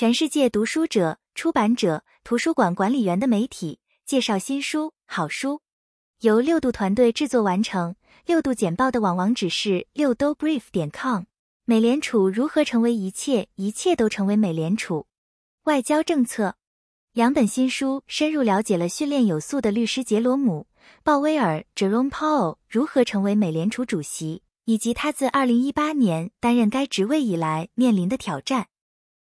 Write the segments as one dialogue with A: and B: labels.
A: 全世界读书者、出版者、图书馆管理员的媒体介绍新书、好书。由六度团队制作完成。六度简报的网址是6dobrief.com。美联储如何成为一切，一切都成为美联储。外交政策。两本新书深入了解了训练有素的律师杰罗姆·鲍威尔 Jerome Powell 如何成为美联储主席，以及他自2018年担任该职位以来面临的挑战。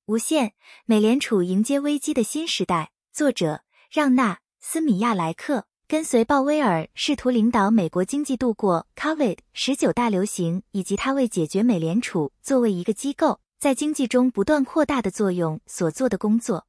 A: 无限，美联储迎接危机的新时代。作者让纳·斯米亚莱克。跟随鲍威尔试图领导美国经济度过 COVID-19 大流行，以及他为解决美联储作为一个机构在经济中不断扩大的作用所做的工作。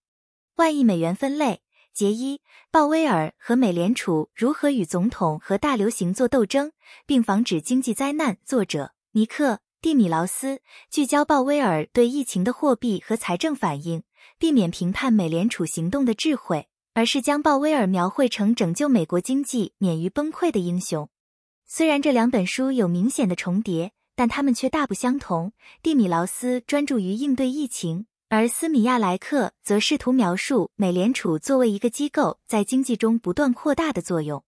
A: 万亿美元分类。节一，鲍威尔和美联储如何与总统和大流行做斗争，并防止经济灾难。作者尼克·蒂米劳斯。聚焦鲍威尔对疫情的货币和财政反应，避免评判美联储行动的智慧，而是将鲍威尔描绘成拯救美国经济免于崩溃的英雄。虽然这两本书有明显的重叠，但它们却大不相同。蒂米劳斯专注于应对疫情，而斯米亚莱克则试图描述美联储作为一个机构在经济中不断扩大的作用。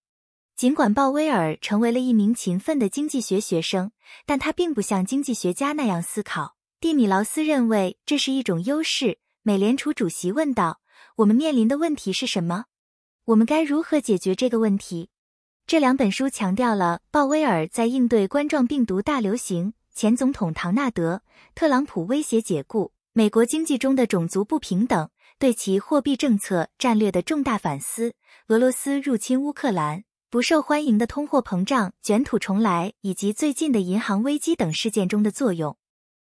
A: 尽管鲍威尔成为了一名勤奋的经济学学生，但他并不像经济学家那样思考。蒂米劳斯认为这是一种优势。美联储主席问道：我们面临的问题是什么？我们该如何解决这个问题？这两本书强调了鲍威尔在应对冠状病毒大流行、前总统唐纳德·特朗普威胁解雇、美国经济中的种族不平等、对其货币政策战略的重大反思、俄罗斯入侵乌克兰、不受欢迎的通货膨胀卷土重来以及最近的银行危机等事件中的作用。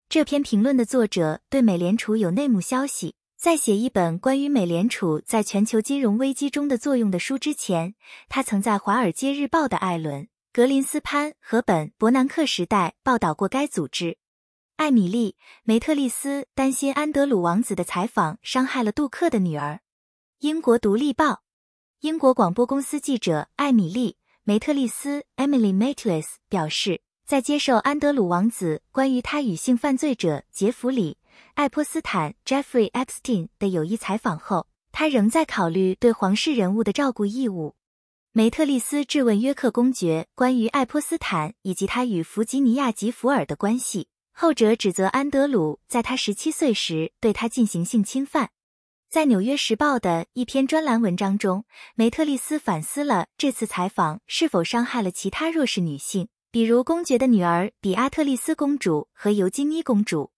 A: 这篇评论的作者对美联储有内幕消息。在写一本关于美联储在全球金融危机中的作用的书之前，他曾在《华尔街日报》的艾伦·格林斯潘和本·伯南克时代报道过该组织。艾米丽·梅特利斯担心安德鲁王子的采访伤害了杜克的女儿。英国独立报。英国广播公司记者艾米丽·梅特利斯 Emily Maitlis 表示，在接受安德鲁王子关于他与性犯罪者杰弗里·爱泼斯坦 Jeffrey Epstein 的有意采访后，他仍在考虑对皇室人物的照顾义务。梅特利斯质问约克公爵关于爱泼斯坦以及他与弗吉尼亚·吉福尔的关系，后者指责安德鲁在他17岁时对他进行性侵犯。在《纽约时报》的一篇专栏文章中，梅特利斯反思了这次采访是否伤害了其他弱势女性，比如公爵的女儿比阿特丽斯公主和尤金妮公主。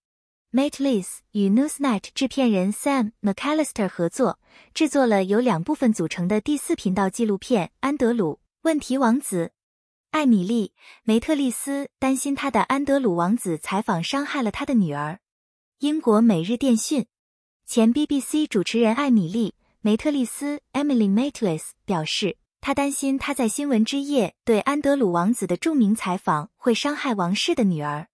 A: Maitlis 与 Newsnight 制片人 Sam McAllister 合作，制作了由2部分组成的第4频道纪录片《安德鲁：问题王子》。艾米丽·梅特利斯担心她的安德鲁王子采访伤害了她的女儿。英国每日电讯。前 BBC 主持人艾米丽·梅特利斯 Emily Maitlis 表示，她担心她在新闻之夜对安德鲁王子的著名采访会伤害王室的女儿。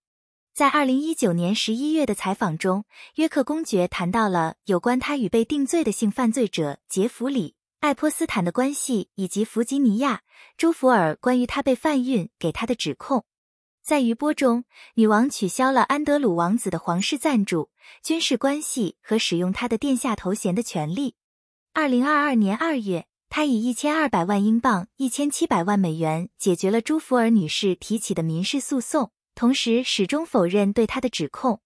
A: 在2019年11月的采访中，约克公爵谈到了有关他与被定罪的性犯罪者杰弗里·爱泼斯坦的关系，以及弗吉尼亚·朱福尔关于他被贩运给他的指控。在余波中，女王取消了安德鲁王子的皇室赞助、军事关系和使用他的殿下头衔的权利。2022年2月，他以1200万英镑1700万美元解决了朱福尔女士提起的民事诉讼，同时始终否认对他的指控。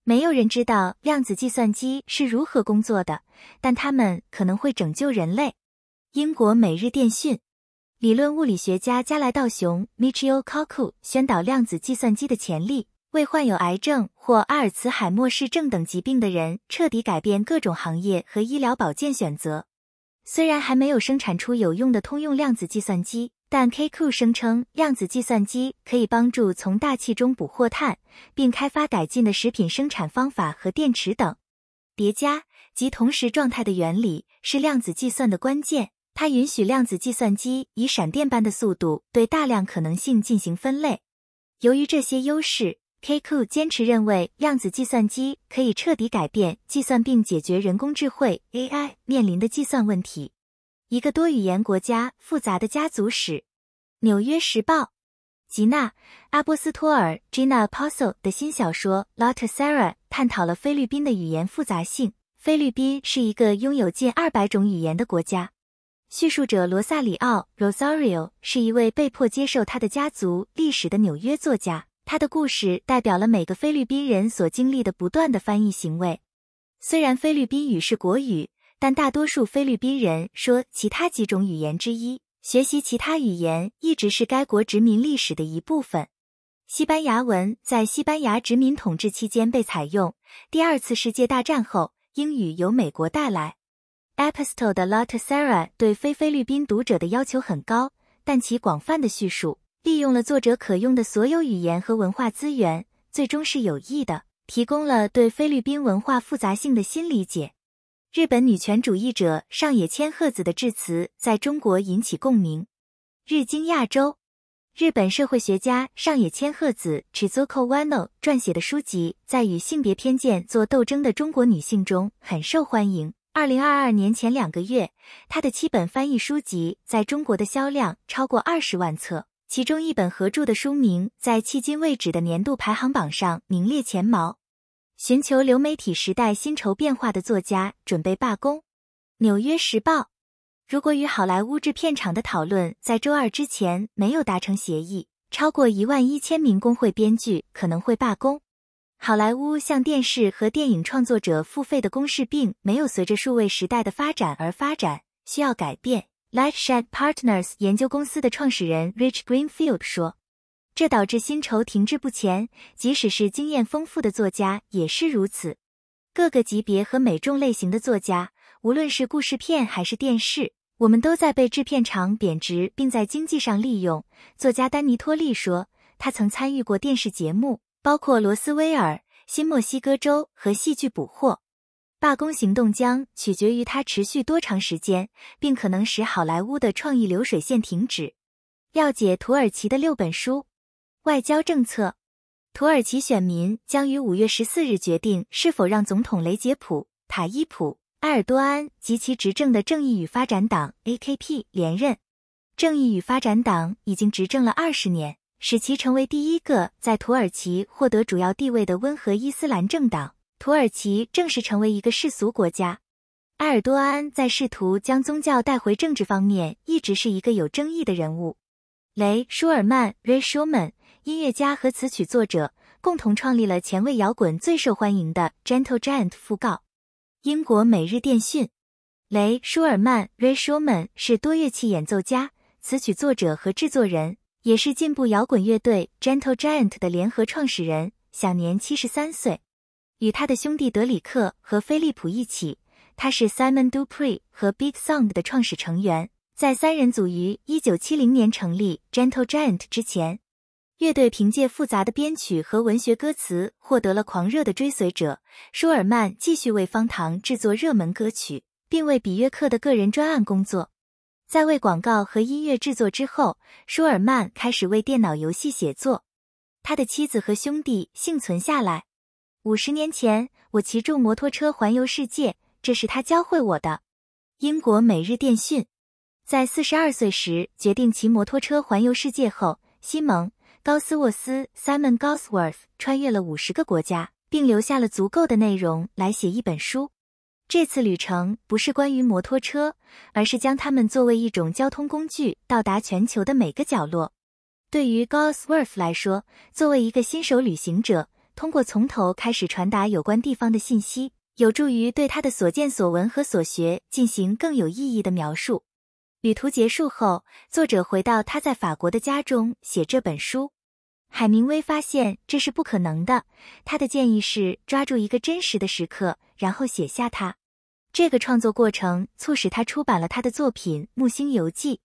A: 没有人知道量子计算机是如何工作的，但它们可能会拯救人类。英国每日电讯。理论物理学家加莱道雄 Michio Kaku 宣导量子计算机的潜力，为患有癌症或阿尔茨海默氏症等疾病的人彻底改变各种行业和医疗保健选择。虽然还没有生产出有用的通用量子计算机，但 Kaku 声称量子计算机可以帮助从大气中捕获碳，并开发改进的食品生产方法和电池等。叠加及同时状态的原理是量子计算的关键，它允许量子计算机以闪电般的速度对大量可能性进行分类。由于这些优势， Kaku 坚持认为量子计算机可以彻底改变计算并解决人工智慧 AI 面临的计算问题。一个多语言国家复杂的家族史。纽约时报。吉娜·阿波斯托尔 Gina Apostle 的新小说 Lotta Sarah 探讨了菲律宾的语言复杂性、菲律宾是一个拥有近200种语言的国家。叙述者罗萨里奥 （Rosario） 是一位被迫接受他的家族历史的纽约作家，他的故事代表了每个菲律宾人所经历的不断的翻译行为。虽然菲律宾语是国语，但大多数菲律宾人说其他几种语言之一，学习其他语言一直是该国殖民历史的一部分。西班牙文在西班牙殖民统治期间被采用，第二次世界大战后，英语由美国带来。Epistole de la Tercera 对非菲律宾读者的要求很高，但其广泛的叙述利用了作者可用的所有语言和文化资源，最终是有益的，提供了对菲律宾文化复杂性的新理解。日本女权主义者上野千鹤子的致辞在中国引起共鸣。日经亚洲，日本社会学家上野千鹤子 Chizuko Wano 撰写的书籍在与性别偏见做斗争的中国女性中很受欢迎。2022年前2个月，他的7本翻译书籍在中国的销量超过20万册，其中1本合著的书名在迄今为止的年度排行榜上名列前茅。寻求流媒体时代薪酬变化的作家准备罢工。纽约时报，如果与好莱坞制片厂的讨论在周二之前没有达成协议，超过11000名工会编剧可能会罢工。好莱坞向电视和电影创作者付费的公式并没有随着数位时代的发展而发展，需要改变。Lightshed Partners 研究公司的创始人 Rich Greenfield 说，这导致薪酬停滞不前，即使是经验丰富的作家也是如此。各个级别和美重类型的作家，无论是故事片还是电视，我们都在被制片厂贬值并在经济上利用。作家丹尼托利说，他曾参与过电视节目，包括罗斯威尔、新墨西哥州和戏剧捕获。罢工行动将取决于它持续多长时间，并可能使好莱坞的创意流水线停止。要解土耳其的6本书。外交政策，土耳其选民将于5月14日决定是否让总统雷杰普·塔伊普·埃尔多安及其执政的正义与发展党 AKP 连任。正义与发展党已经执政了20年，使其成为第一个在土耳其获得主要地位的温和伊斯兰政党。土耳其正式成为一个世俗国家。埃尔多安在试图将宗教带回政治方面一直是一个有争议的人物。雷·舒尔曼 Ray Shulman， 音乐家和词曲作者，共同创立了前卫摇滚最受欢迎的 Gentle Giant 讣告。英国每日电讯，雷·舒尔曼 Ray Shulman 是多乐器演奏家、词曲作者和制作人，也是进步摇滚乐队 Gentle Giant 的联合创始人，享年73岁。与他的兄弟德里克和菲利普一起，他是 Simon Dupree 和 Big Sound 的创始成员。在3人组于1970年成立 Gentle Giant 之前，乐队凭借复杂的编曲和文学歌词获得了狂热的追随者。舒尔曼继续为方糖制作热门歌曲，并为比约克的个人专案工作。在为广告和音乐制作之后，舒尔曼开始为电脑游戏写作。他的妻子和兄弟幸存下来。50年前，我骑重摩托车环游世界，这是他教会我的。英国每日电讯，在42岁时决定骑摩托车环游世界后，西蒙·高斯沃斯 Simon Gosworth 穿越了50个国家，并留下了足够的内容来写一本书。这次旅程不是关于摩托车，而是将它们作为一种交通工具到达全球的每个角落。对于 Gosworth 来说，作为一个新手旅行者，通过从头开始传达有关地方的信息，有助于对他的所见所闻和所学进行更有意义的描述。旅途结束后，作者回到他在法国的家中写这本书。海明威发现这是不可能的，他的建议是抓住一个真实的时刻，然后写下它。这个创作过程促使他出版了他的作品《木星游记》。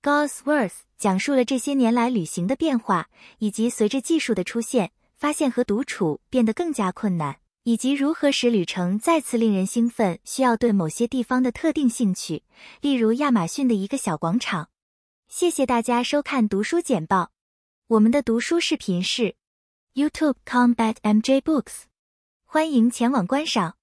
A: Gosworth 讲述了这些年来旅行的变化，以及随着技术的出现，发现和独处变得更加困难，以及如何使旅程再次令人兴奋，需要对某些地方的特定兴趣，例如亚马逊的一个小广场。谢谢大家收看读书简报。我们的读书视频是 youtube.com/mjbooks， 欢迎前往观赏。